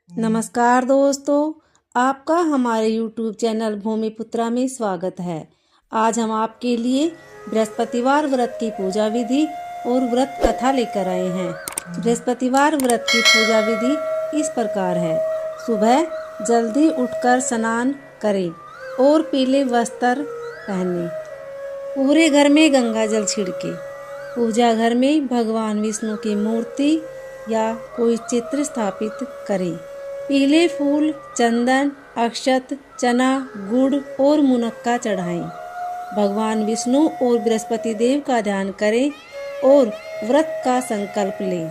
नमस्कार दोस्तों, आपका हमारे YouTube चैनल भूमिपुत्रा में स्वागत है। आज हम आपके लिए बृहस्पतिवार व्रत की पूजा विधि और व्रत कथा लेकर आए हैं। बृहस्पतिवार व्रत की पूजा विधि इस प्रकार है। सुबह जल्दी उठकर स्नान करें और पीले वस्त्र पहनें। पूरे घर में गंगा जल छिड़के। पूजा घर में भगवान विष्णु की मूर्ति या कोई चित्र स्थापित करें। पीले फूल, चंदन, अक्षत, चना, गुड़ और मुनक्का चढ़ाएं। भगवान विष्णु और बृहस्पति देव का ध्यान करें और व्रत का संकल्प लें।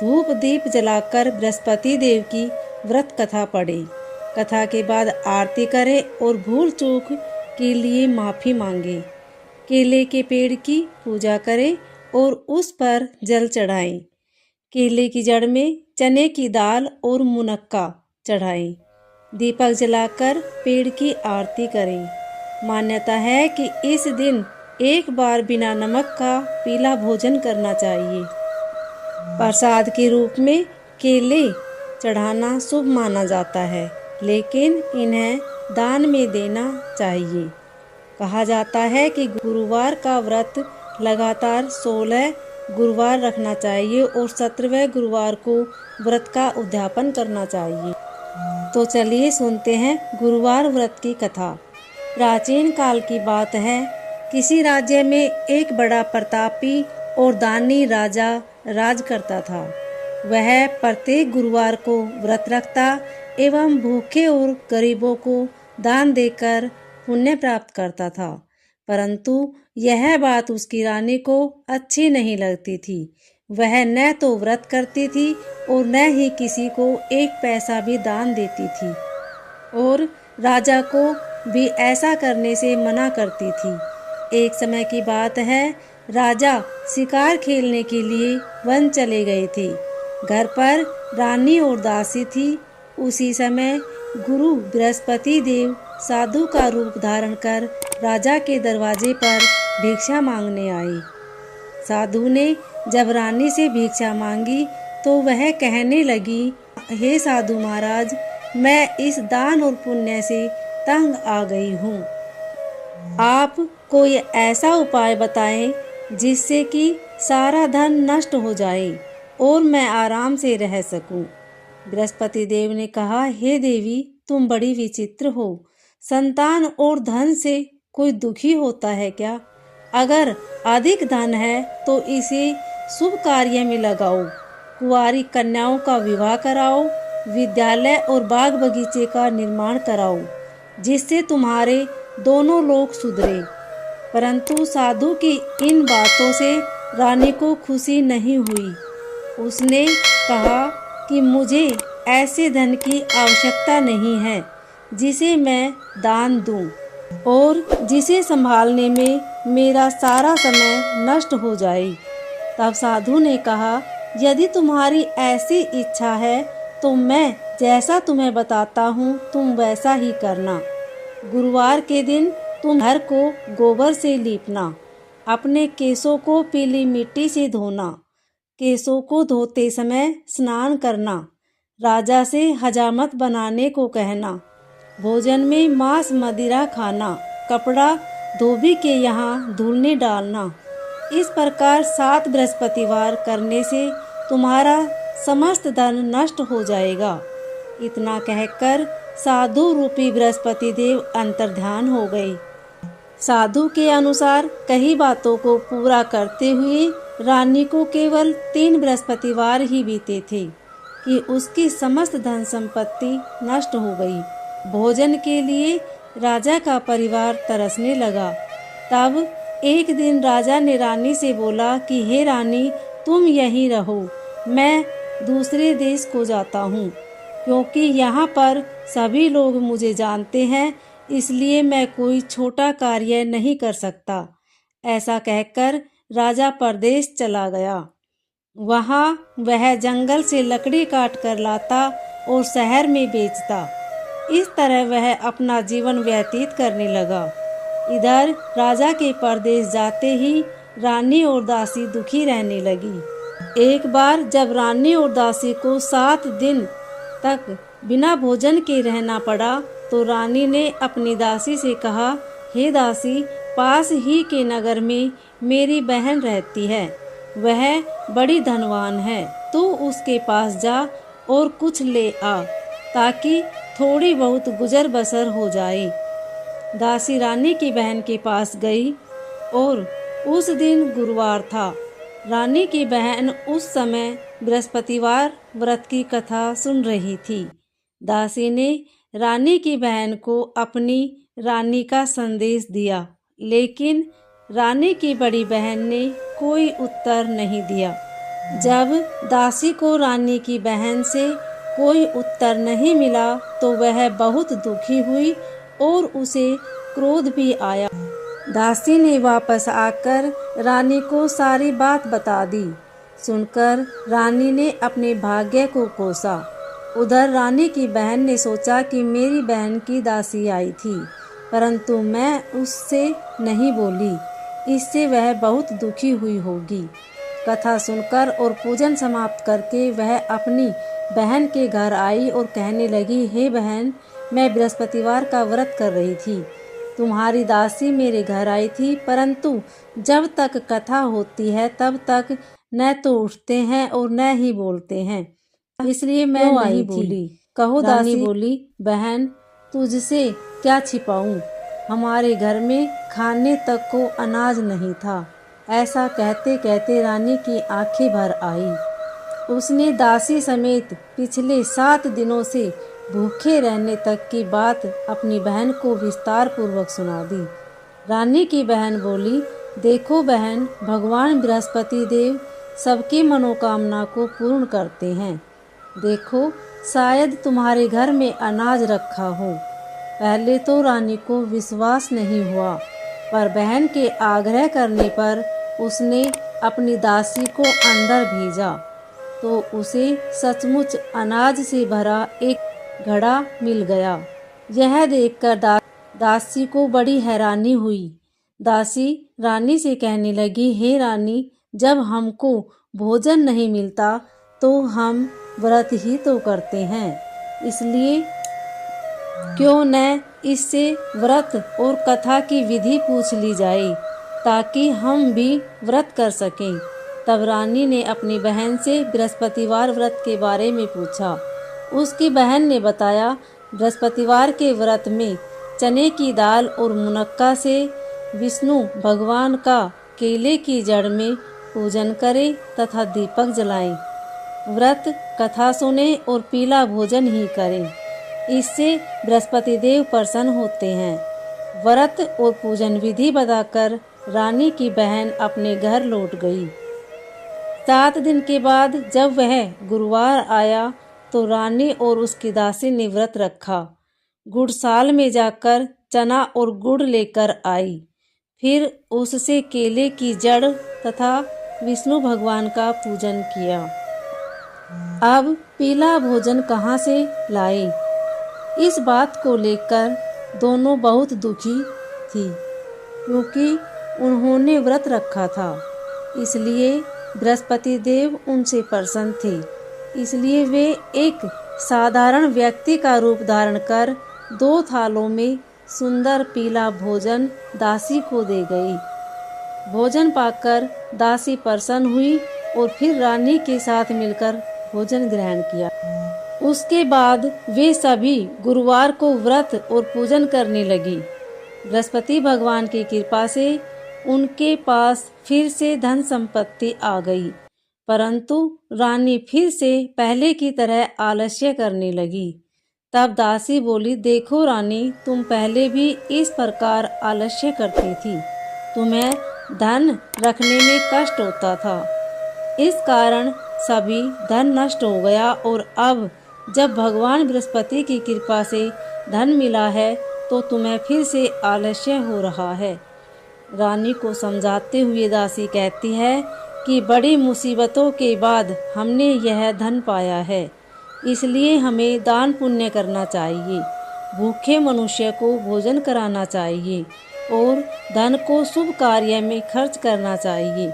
धूप दीप जलाकर बृहस्पति देव की व्रत कथा पढ़ें। कथा के बाद आरती करें और भूल चूक के लिए माफ़ी मांगें। केले के पेड़ की पूजा करें और उस पर जल चढ़ाएं। केले की जड़ में चने की दाल और मुनक्का चढ़ाएं। दीपक जलाकर पेड़ की आरती करें। मान्यता है कि इस दिन एक बार बिना नमक का पीला भोजन करना चाहिए। प्रसाद के रूप में केले चढ़ाना शुभ माना जाता है, लेकिन इन्हें दान में देना चाहिए। कहा जाता है कि गुरुवार का व्रत लगातार 16 गुरुवार रखना चाहिए और 17वें गुरुवार को व्रत का उद्यापन करना चाहिए। तो चलिए सुनते हैं गुरुवार व्रत की कथा। प्राचीन काल की बात है। किसी राज्य में एक बड़ा प्रतापी और दानी राजा राज करता था। वह प्रत्येक गुरुवार को व्रत रखता एवं भूखे और गरीबों को दान देकर पुण्य प्राप्त करता था। परंतु यह बात उसकी रानी को अच्छी नहीं लगती थी। वह न तो व्रत करती थी और न ही किसी को एक पैसा भी दान देती थी, और राजा को भी ऐसा करने से मना करती थी। एक समय की बात है, राजा शिकार खेलने के लिए वन चले गए थे। घर पर रानी और दासी थी। उसी समय गुरु बृहस्पति देव साधु का रूप धारण कर राजा के दरवाजे पर भिक्षा मांगने आए। साधु ने जब रानी से भिक्षा मांगी तो वह कहने लगी, हे साधु महाराज, मैं इस दान और पुण्य से तंग आ गई हूँ। आप कोई ऐसा उपाय बताएं जिससे कि सारा धन नष्ट हो जाए और मैं आराम से रह सकूं। बृहस्पति देव ने कहा, हे देवी, तुम बड़ी विचित्र हो। संतान और धन से कोई दुखी होता है क्या? अगर अधिक धन है तो इसे शुभ कार्य में लगाओ। कुंवारी कन्याओं का विवाह कराओ। विद्यालय और बाग बगीचे का निर्माण कराओ, जिससे तुम्हारे दोनों लोग सुधरे। परंतु साधु की इन बातों से रानी को खुशी नहीं हुई। उसने कहा कि मुझे ऐसे धन की आवश्यकता नहीं है जिसे मैं दान दूं और जिसे संभालने में मेरा सारा समय नष्ट हो जाए। तब साधु ने कहा, यदि तुम्हारी ऐसी इच्छा है तो मैं जैसा तुम्हें बताता हूँ तुम वैसा ही करना। गुरुवार के दिन तुम घर को गोबर से लीपना। अपने केसों को पीली मिट्टी से धोना। केसों को धोते समय स्नान करना। राजा से हजामत बनाने को कहना। भोजन में मांस मदिरा खाना। कपड़ा धोबी के यहाँ धुलने डालना। इस प्रकार 7 बृहस्पतिवार करने से तुम्हारा समस्त धन नष्ट हो जाएगा। इतना कहकर साधु रूपी बृहस्पति देव अंतर्ध्यान हो गए। साधु के अनुसार कई बातों को पूरा करते हुए रानी को केवल 3 बृहस्पतिवार ही बीते थे कि उसकी समस्त धन संपत्ति नष्ट हो गई। भोजन के लिए राजा का परिवार तरसने लगा। तब एक दिन राजा ने रानी से बोला कि हे रानी, तुम यहीं रहो, मैं दूसरे देश को जाता हूँ, क्योंकि यहाँ पर सभी लोग मुझे जानते हैं, इसलिए मैं कोई छोटा कार्य नहीं कर सकता। ऐसा कहकर राजा परदेश चला गया। वहाँ वह जंगल से लकड़ी काट कर लाता और शहर में बेचता। इस तरह वह अपना जीवन व्यतीत करने लगा। इधर राजा के परदेश जाते ही रानी और दासी दुखी रहने लगी। एक बार जब रानी और दासी को 7 दिन तक बिना भोजन के रहना पड़ा तो रानी ने अपनी दासी से कहा, हे दासी, पास ही के नगर में मेरी बहन रहती है, वह बड़ी धनवान है, तू उसके पास जा और कुछ ले आ ताकि थोड़ी बहुत गुजर बसर हो जाए। दासी रानी की बहन के पास गई और उस दिन गुरुवार था। रानी की बहन उस समय बृहस्पतिवार व्रत की कथा सुन रही थी। दासी ने रानी की बहन को अपनी रानी का संदेश दिया, लेकिन रानी की बड़ी बहन ने कोई उत्तर नहीं दिया। जब दासी को रानी की बहन से कोई उत्तर नहीं मिला तो वह बहुत दुखी हुई और उसे क्रोध भी आया। दासी ने वापस आकर रानी को सारी बात बता दी। सुनकर रानी ने अपने भाग्य को कोसा। उधर रानी की बहन ने सोचा कि मेरी बहन की दासी आई थी, परंतु मैं उससे नहीं बोली, इससे वह बहुत दुखी हुई होगी। कथा सुनकर और पूजन समाप्त करके वह अपनी बहन के घर आई और कहने लगी, हे बहन, मैं बृहस्पतिवार का व्रत कर रही थी। तुम्हारी दासी मेरे घर आई थी, परंतु जब तक कथा होती है तब तक न तो उठते हैं और न ही बोलते हैं, इसलिए मैं नहीं बोली। कहो दासी बोली, बहन, तुझसे क्या छिपाऊं, हमारे घर में खाने तक को अनाज नहीं था। ऐसा कहते कहते रानी की आंखें भर आई। उसने दासी समेत पिछले 7 दिनों से भूखे रहने तक की बात अपनी बहन को विस्तार पूर्वक सुना दी। रानी की बहन बोली, देखो बहन, भगवान बृहस्पति देव सबकी मनोकामना को पूर्ण करते हैं। देखो, शायद तुम्हारे घर में अनाज रखा हो। पहले तो रानी को विश्वास नहीं हुआ, पर बहन के आग्रह करने पर उसने अपनी दासी को अंदर भेजा तो उसे सचमुच अनाज से भरा एक घड़ा मिल गया। यह देखकर दासी को बड़ी हैरानी हुई। दासी रानी से कहने लगी, हे रानी, जब हमको भोजन नहीं मिलता तो हम व्रत ही तो करते हैं, इसलिए क्यों न इससे व्रत और कथा की विधि पूछ ली जाए ताकि हम भी व्रत कर सकें। तब रानी ने अपनी बहन से बृहस्पतिवार व्रत के बारे में पूछा। उसकी बहन ने बताया, बृहस्पतिवार के व्रत में चने की दाल और मुनक्का से विष्णु भगवान का केले की जड़ में पूजन करें तथा दीपक जलाएं। व्रत कथा सुने और पीला भोजन ही करें, इससे बृहस्पति देव प्रसन्न होते हैं। व्रत और पूजन विधि बताकर रानी की बहन अपने घर लौट गई। 7 दिन के बाद जब वह गुरुवार आया तो रानी और उसकी दासी ने व्रत रखा। गुड़साल में जाकर चना और गुड़ लेकर आई, फिर उससे केले की जड़ तथा विष्णु भगवान का पूजन किया। अब पीला भोजन कहाँ से लाए, इस बात को लेकर दोनों बहुत दुखी थी, क्योंकि उन्होंने व्रत रखा था, इसलिए बृहस्पति देव उनसे प्रसन्न थे। इसलिए वे एक साधारण व्यक्ति का रूप धारण कर 2 थालों में सुंदर पीला भोजन दासी को दे गई। भोजन पाकर दासी प्रसन्न हुई और फिर रानी के साथ मिलकर भोजन ग्रहण किया। उसके बाद वे सभी गुरुवार को व्रत और पूजन करने लगी। बृहस्पति भगवान की कृपा से उनके पास फिर से धन संपत्ति आ गई, परंतु रानी फिर से पहले की तरह आलस्य करने लगी। तब दासी बोली, देखो रानी, तुम पहले भी इस प्रकार आलस्य करती थी, तुम्हें धन रखने में कष्ट होता था, इस कारण सभी धन नष्ट हो गया और अब जब भगवान बृहस्पति की कृपा से धन मिला है तो तुम्हें फिर से आलस्य हो रहा है। रानी को समझाते हुए दासी कहती है कि बड़ी मुसीबतों के बाद हमने यह धन पाया है, इसलिए हमें दान पुण्य करना चाहिए, भूखे मनुष्य को भोजन कराना चाहिए और धन को शुभ कार्य में खर्च करना चाहिए,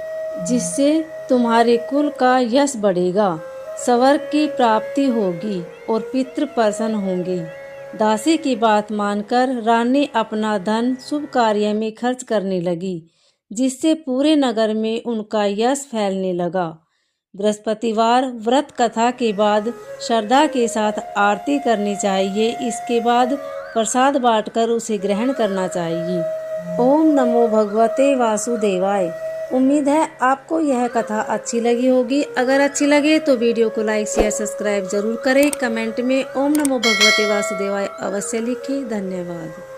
जिससे तुम्हारे कुल का यश बढ़ेगा, स्वर्ग की प्राप्ति होगी और पितृ प्रसन्न होंगे। दासी की बात मानकर रानी अपना धन शुभ कार्य में खर्च करने लगी, जिससे पूरे नगर में उनका यश फैलने लगा। बृहस्पतिवार व्रत कथा के बाद श्रद्धा के साथ आरती करनी चाहिए। इसके बाद प्रसाद बांटकर उसे ग्रहण करना चाहिए। ओम नमो भगवते वासुदेवाय। उम्मीद है आपको यह कथा अच्छी लगी होगी। अगर अच्छी लगे तो वीडियो को लाइक शेयर सब्सक्राइब जरूर करें। कमेंट में ओम नमो भगवते वासुदेवाय अवश्य लिखें। धन्यवाद।